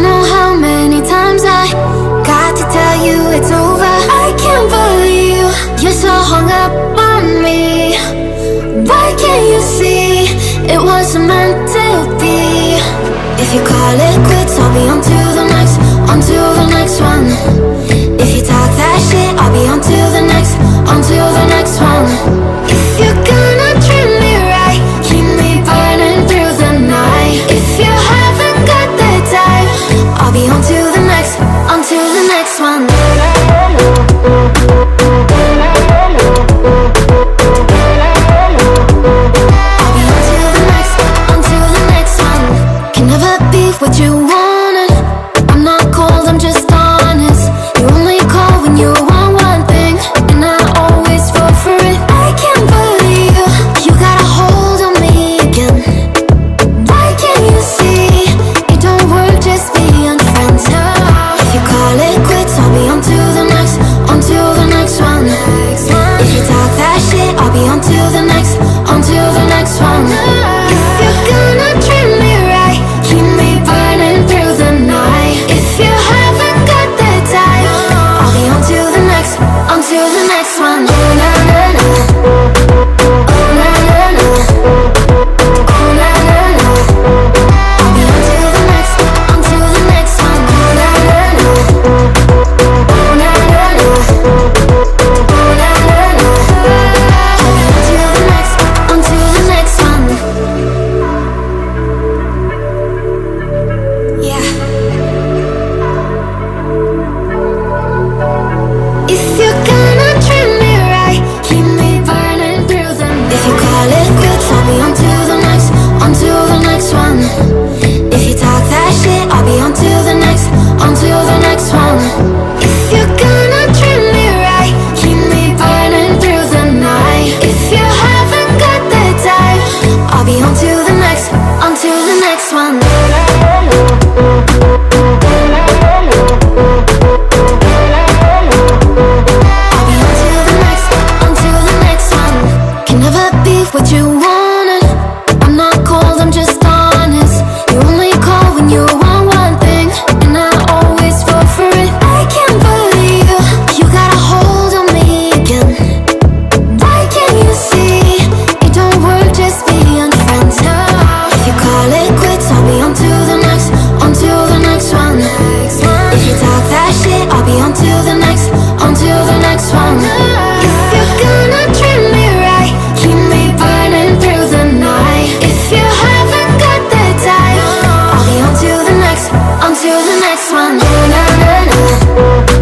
Don't know how many times I got to tell you it's over. I can't believe you're so hung up on me. Why can't you see it wasn't meant to be? If you call it quits, I'll be on to the next one. If you talk that shit, I'll be on to the next one. If you're gonna treat me right, keep me burning through the night. If you haven't got the time, I'll be on to the next one. I'll be on to the next one. Can never be what you wanted. I'm not cold, I'm just honest. You only call when you want one thing, and I always fall for it. I can't believe you got a hold on me again. Why can't you see it don't work just being friends? If you call it quits, I'll be on to the next one. If you talk that shit, I'll be on to the next one. If you're gonna treat me right, keep me burning through the night. If you haven't got the time, I'll be on to the next one. Oh na na na, oh na na na, oh na na na. I'll be on to the next one. Oh na na na, oh na na na, oh na na na. I'll be on to the next one. Yeah. If you're gonna treat me right, keep me burning through the night. If you call it quits, I'll be on to the next one. If you talk that shit, I'll be on to the next one. If you're gonna treat me right, keep me burning through the night. If you haven't got the time, I'll be on to the next one. I'll be on to the next one. Can never be what you wanted. I'm not cold, I'm just honest. You only call when you want one thing, and I always fall for it. I can't believe you got a hold on me again. Why can't you see it don't work just being friends? If you call it quits, I'll be on to the next one. If you talk that shit, I'll be on to the next one. If you're gonna treat me right, keep me burning through the night. If you haven't got the time, I'll be on to the next one. Oh na na na.